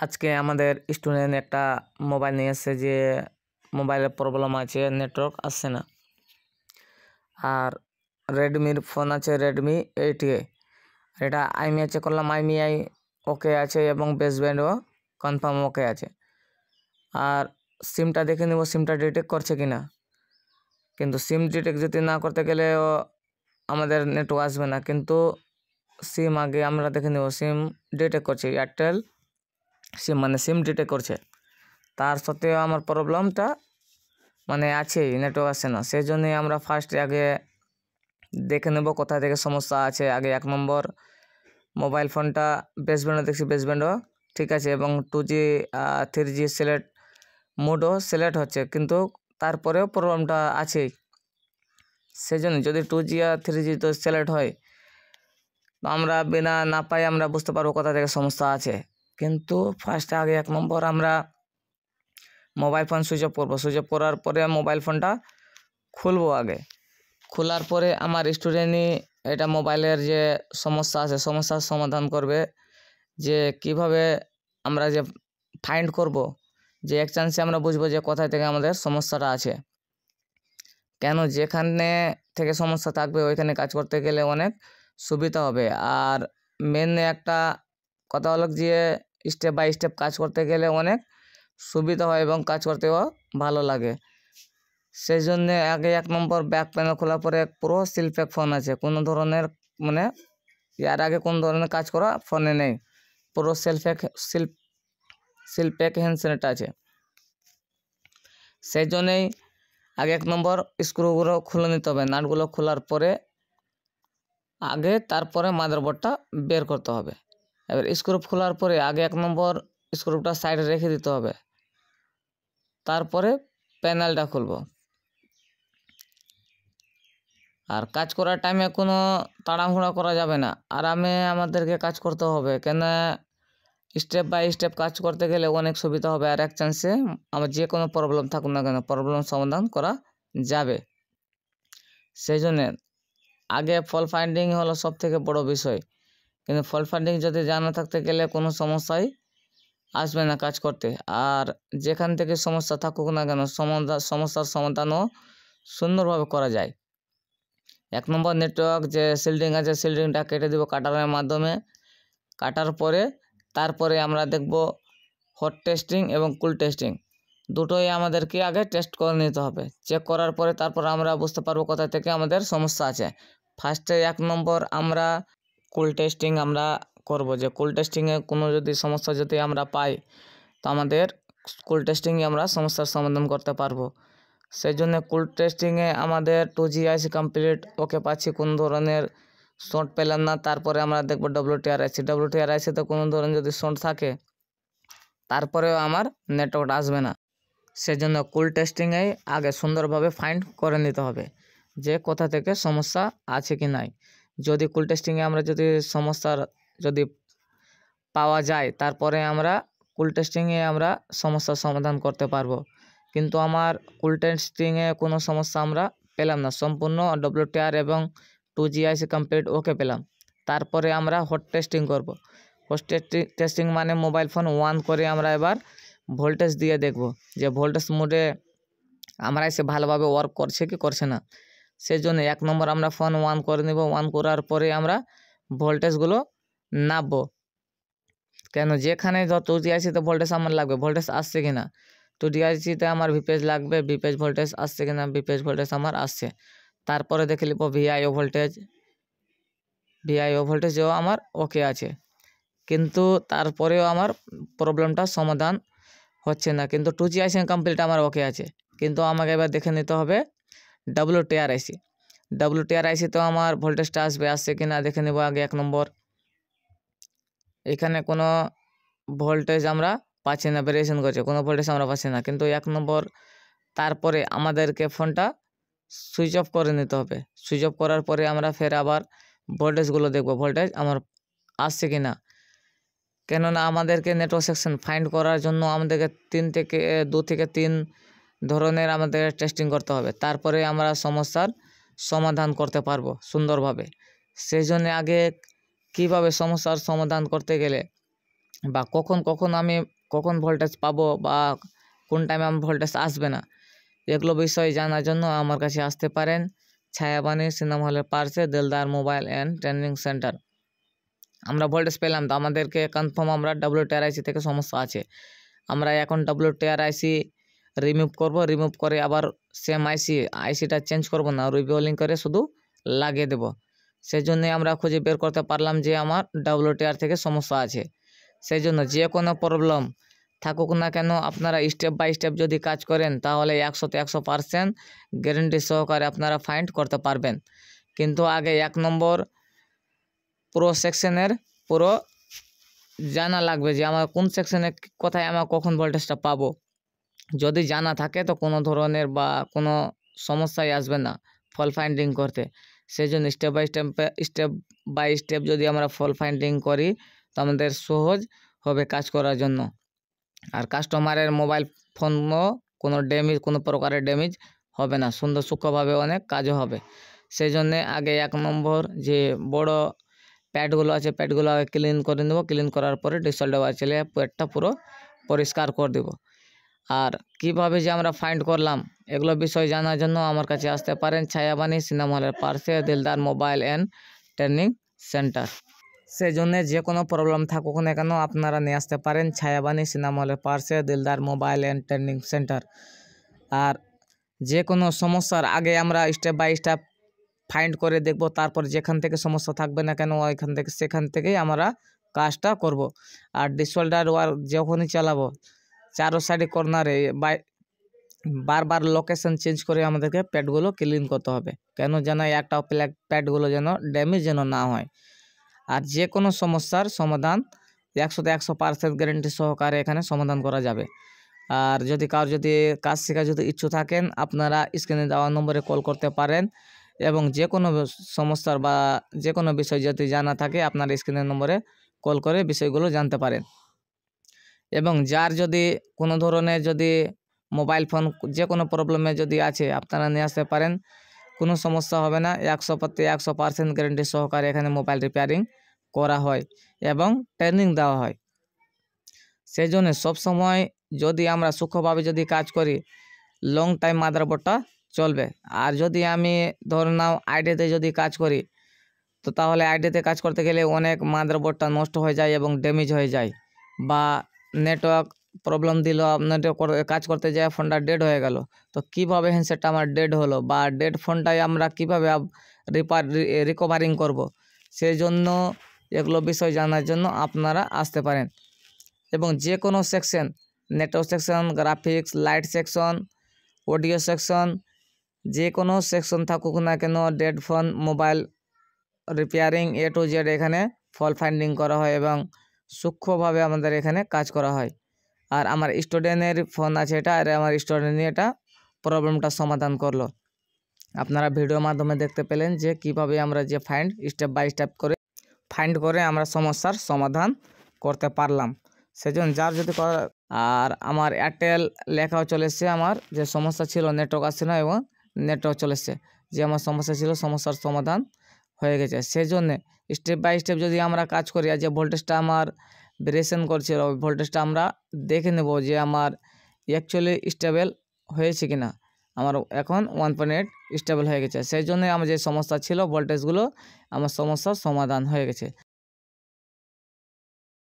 আজকে আমাদের স্টুডেন্ট একটা মোবাইল নিয়ে এসেছে যে মোবাইলের প্রবলেম আছে, নেটওয়ার্ক আসছে না। আর রেডমির ফোন আছে, রেডমি 8A। এটা আইমিআই চেক করলাম, আইমিআই ওকে আছে এবং বেসব্যান্ডও কনফার্ম ওকে আছে। আর সিমটা দেখে নেব সিমটা ডিটেক্ট করছে কি না। কিন্তু সিম ডিটেক্ট যদি না করতে গেলেও আমাদের নেটওয়ার্ক আসবে না। কিন্তু সিম আগে আমরা দেখে নেব সিম ডিটেক্ট করছে, এয়ারটেল সিম মানে সিম ডিটেক্ট করছে। তার সত্ত্বেও আমার প্রবলেমটা আছেই, নেটওয়ার্ক আসে না। সেই জন্যই আমরা আগে দেখে নেব কোথা থেকে সমস্যা আছে। আগে 1 নম্বর মোবাইল ফোনটা বেসব্যান্ডও দেখছি, বেসব্যান্ডও ঠিক আছে এবং 2G 3G সিলেক্ট মোডও সিলেক্ট হচ্ছে, কিন্তু তারপরেও প্রবলেমটা আছেই। সেই জন্য যদি 2G আর 3G তো সিলেক্ট হয় তো আমরা বিনা না পাই আমরা বুঝতে পারবো কোথা থেকে সমস্যা আছে। কিন্তু আগে 1 নম্বর আমরা মোবাইল ফোন সুইচ অফ করবো। সুইচ অফ করার পরে মোবাইল ফোনটা খুলবো। আগে খোলার পরে আমার স্টুডেন্টই এটা মোবাইলের যে সমস্যা আছে সমস্যার সমাধান করবে, যে কিভাবে আমরা যে ফাইন্ড করব, যে এক চান্সে আমরা বুঝবো যে কোথায় থেকে আমাদের সমস্যাটা আছে। কেন যেখানে থেকে সমস্যা থাকবে ওইখানে কাজ করতে গেলে অনেক সুবিধা হবে। আর মেন একটা কথা হলো যে স্টেপ বাই স্টেপ কাজ করতে গেলে অনেক সুবিধা হয় এবং কাজ করতেও ভালো লাগে। সেই জন্যে আগে 1 নম্বর ব্যাক প্যানেল খোলার পরে পুরো সিলপ্যাক ফোন আছে, কোনো ধরনের এর আগে কোনো ধরনের কাজ করা ফোনে নেই, পুরো সিলপ্যাক হ্যান্ডসেট আছে। সেই জন্যেই আগে 1 নম্বর স্ক্রুগুলো খুলে নিতে হবে। নাটগুলো খোলার পরে তারপরে মাদারবোর্ডটা বের করতে হবে। এবার স্ক্রু খোলার পরে আগে 1 নম্বর স্ক্রুটা সাইডে রেখে দিতে হবে, তারপরে প্যানেলটা খুলব। আর কাজ করার টাইমে কোনো তাড়াহুড়া করা যাবে না, আরামে আমাদেরকে কাজ করতে হবে। কেন স্টেপ বাই স্টেপ কাজ করতে গেলে অনেক সুবিধা হবে। আর এক চান্সে আমার যে কোনো প্রবলেম থাকুক না কেন প্রবলেম সমাধান করা যাবে। সেই জন্যে আগে ফল্ট ফাইন্ডিং হলো সব থেকে বড় বিষয়। কিন্তু ফল্ট ফাইন্ডিং যদি জানা থাকতে গেলে কোনো সমস্যাই আসবে না কাজ করতে। আর যেখান থেকে সমস্যা থাকুক না কেন সমস্যার সমাধানও সুন্দরভাবে করা যায়। 1 নম্বর নেটওয়ার্ক যে শিল্ডিং আছে শিল্ডিংটা কেটে দেবো কাটারের মাধ্যমে। কাটার পরে তারপরে আমরা দেখব হট টেস্টিং এবং কুল টেস্টিং, দুটোই আমাদেরকে আগে টেস্ট করে নিতে হবে। চেক করার পরে তারপর আমরা বুঝতে পারবো কোথা থেকে আমাদের সমস্যা আছে। 1 নম্বর আমরা কুল টেস্টিং আমরা করব, যে কুল টেস্টিংয়ে কোনো যদি সমস্যা যদি আমরা পাই তো আমাদের কুল টেস্টিংয়ে আমরা সমস্যার সমাধান করতে পারবো। সেই জন্য কুল টেস্টিংয়ে আমাদের 2G IC কমপ্লিট ওকে পাচ্ছি, কোনো ধরনের শর্ট পেলাম না। তারপরে আমরা দেখব WTR IC কোনো ধরনের যদি শর্ট থাকে তারপরেও আমার নেটওয়ার্ক আসবে না। সেজন্য কুল টেস্টিংয়ে আগে সুন্দরভাবে ফাইন্ড করে নিতে হবে যে কোথা থেকে সমস্যা আছে কি নাই। যদি কুল টেস্টিংয়ে আমরা যদি সমস্যার যদি পাওয়া যায় তারপরে আমরা কুল টেস্টিংয়ে আমরা সমস্যার সমাধান করতে পারবো। কিন্তু আমার কুল টেস্টিংয়ে কোনো সমস্যা আমরা পেলাম না, সম্পূর্ণ WTR এবং 2G IC কমপ্লিট ওকে পেলাম। তারপরে আমরা হট টেস্টিং করব। হট টেস্টিং মানে মোবাইল ফোন অন করে আমরা এবার ভোল্টেজ দিয়ে দেখব যে ভোল্টেজ মোডে আমরা এসে ভালোভাবে ওয়ার্ক করছে কি করছে না। সেই জন্য 1 নম্বর আমরা ফোন অন করে নেব। অন করার পরে আমরা ভোল্টেজগুলো নামবো। কেন যেখানে 2G ICতে ভোল্টেজ আমার লাগবে, ভোল্টেজ আসছে কি না। 2G ICতে আমার ভিপিএস লাগবে, ভিপিএস ভোল্টেজ আসছে কি না, ভিপিএস ভোল্টেজ আমার আসছে। তারপরে দেখে নিব VIO ভোল্টেজও আমার ওকে আছে, কিন্তু তারপরেও আমার প্রবলেমটা সমাধান হচ্ছে না। কিন্তু 2G IC কমপ্লিট আমার ওকে আছে, কিন্তু আমাকে এবার দেখে নিতে হবে WTR IC তো আমার ভোল্টেজটা আসছে কি না দেখে নেব আগে 1 নম্বর। এখানে কোনো ভোল্টেজ আমরা পাচ্ছি না, ভেরিয়েশন করছে, কোনো ভোল্টেজ আমরা পাচ্ছি না। কিন্তু 1 নম্বর তারপরে আমাদেরকে ফোনটা সুইচ অফ করে নিতে হবে। সুইচ অফ করার পরে আমরা ফের আবার ভোল্টেজগুলো দেখব ভোল্টেজ আমার আসছে কি না। কেননা আমাদেরকে নেটওয়ার্ক সেকশন ফাইন্ড করার জন্য আমাদেরকে 2 থেকে 3 ধরনের আমাদের টেস্টিং করতে হবে, তারপরে আমরা সমস্যার সমাধান করতে পারবো সুন্দরভাবে। সেই জন্য আগে কীভাবে সমস্যার সমাধান করতে গেলে বা কখন ভোল্টেজ পাবো বা কোন টাইমে আমার ভোল্টেজ আসবে না, এগুলো বিষয়ে জানার জন্য আমার কাছে আসতে পারেন ছায়াবাণী সিনেমা হলের পাশে Dildar mobile and training centre. আমরা ভোল্টেজ পেলাম, তো আমাদেরকে কনফার্ম আমরা WTRIC থেকে সমস্যা আছে, আমরা এখন WTRIC রিমুভ করে আবার সেম আইসিটা চেঞ্জ করব না, রিবোলিং করে শুধু লাগিয়ে দেব। সেই জন্যে আমরা খুঁজে বের করতে পারলাম যে আমার WTR থেকে সমস্যা আছে। সেই জন্য যে কোনো প্রবলেম থাকুক না কেন আপনারা স্টেপ বাই স্টেপ যদি কাজ করেন তাহলে 100% গ্যারেন্টি সহকারে আপনারা ফাইন্ড করতে পারবেন। কিন্তু আগে 1 নম্বর পুরো সেকশনের পুরো জানা লাগবে যে আমার কোন সেকশনে কোথায় আমার কখন ভোল্টেজটা পাবো। যদি জানা থাকে তো কোনো ধরনের বা কোনো সমস্যাই আসবে না ফল্ট ফাইন্ডিং করতে। সেই জন্য স্টেপ বাই স্টেপ যদি আমরা ফল্ট ফাইন্ডিং করি তো আমাদের সহজ হবে কাজ করার জন্য। আর কাস্টমারের মোবাইল ফোনও কোনো প্রকারের ড্যামেজ হবে না, সুন্দর সূক্ষ্মভাবে অনেক কাজও হবে। সেই জন্যে আগে 1 নম্বর যে বড় প্যাডগুলো আছে প্যাডগুলো আগে ক্লিন করে নেব, ক্লিন করার পরে ডিসল ডাবার চলে প্যাডটা পুরো পরিষ্কার করে দেব। আর কিভাবে যে আমরা ফাইন্ড করলাম এগুলো বিষয় জানার জন্য আমার কাছে আসতে পারেন ছায়াবাণী সিনেমা হলের পাশে Dildar mobile and training centre. সেই জন্যে যে কোনো প্রবলেম থাকুক না কেন আপনারা নিয়ে আসতে পারেন ছায়াবাণী সিনেমা হলের পাশে Dildar mobile and training centre. আর যে কোনো সমস্যার আগে আমরা স্টেপ বাই স্টেপ ফাইন্ড করে দেখব, তারপর যেখান থেকে সমস্যা থাকবে না কেন সেখান থেকেই আমরা কাজটা করব। আর ডিসঅল্ডার ওয়ার যখনই চালাবো চারো সাইডে কর্নারে বারবার লোকেশন চেঞ্জ করে আমাদেরকে প্যাডগুলো ক্লিন করতে হবে, কেন যেন একটা প্যাডগুলো যেন ড্যামেজ যেন না হয়। আর যে কোনো সমস্যার সমাধান 100% গ্যারেন্টি সহকারে এখানে সমাধান করা যাবে। আর যদি কাজ শেখার ইচ্ছুক থাকেন আপনারা স্ক্রিনে দেওয়া নম্বরে কল করতে পারেন এবং যে কোনো সমস্যার বা যে কোনো বিষয় যদি জানা থাকে আপনারা স্ক্রিনের নম্বরে কল করে বিষয়গুলো জানতে পারেন। এবং যার যদি কোনো ধরনের মোবাইল ফোন যে কোনো প্রবলেমে যদি আছে আপনারা নিয়ে আসতে পারেন, কোনো সমস্যা হবে না। 100% গ্যারেন্টি সহকারে এখানে মোবাইল রিপেয়ারিং করা হয় এবং ট্রেনিং দেওয়া হয়। সেই জন্য সবসময় যদি আমরা সূক্ষ্মভাবে যদি কাজ করি লং টাইম মাদারবোর্ডটা চলবে। আর যদি আমি ধরে নাও আইডিতে যদি কাজ করি তো তাহলে আইডিতে কাজ করতে গেলে অনেক মাদারবোর্ডটা নষ্ট হয়ে যায় এবং ড্যামেজ হয়ে যায়, বা নেটওয়ার্ক প্রবলেম দিল, কাজ করতে যায় ফোনটা ডেড হয়ে গেল, তো কীভাবে হ্যান্ডসেটটা আমার ডেড হলো বা ডেড ফোনটাই আমরা কীভাবে রিকভারিং করব। সেই জন্য এগুলো বিষয় জানার জন্য আপনারা আসতে পারেন। এবং যে কোনো section, network section, graphics, light section, audio section, যে কোনো সেকশন থাকুক না কেন dead phone mobile repairing A to Z এখানে ফল্ট ফাইন্ডিং করা হয় এবং সূক্ষ্মভাবে আমাদের এখানে কাজ করা হয়। আর আমার স্টুডেন্টের ফোন আছে এটা, আর আমার স্টুডেন্টই এটা প্রবলেমটা সমাধান করলো। আপনারা ভিডিওর মাধ্যমে দেখতে পেলেন যে কিভাবে আমরা যে স্টেপ বাই স্টেপ করে ফাইন্ড করে আমরা সমস্যার সমাধান করতে পারলাম। সেজন্য যার যদি আর আমার এয়ারটেল লেখাও চলে এসছে, আমার যে সমস্যা ছিল নেটওয়ার্ক আসছে না এবং নেটওয়ার্ক চলে এসছে, যে আমার সমস্যা ছিল সমস্যার সমাধান হয়ে গেছে। সেই জন্যে স্টেপ বাই স্টেপ যদি আমরা কাজ করি আর যে ভোল্টেজটা আমার ভেরিয়েশন করছিল ওই ভোল্টেজটা আমরা দেখে নেব যে আমার অ্যাকচুয়ালি স্টেবল হয়েছে কি না। আমার এখন 1.8 স্টেবল হয়ে গেছে। সেই জন্যে আমার যে সমস্যা ছিল ভোল্টেজগুলো আমার সমস্যার সমাধান হয়ে গেছে।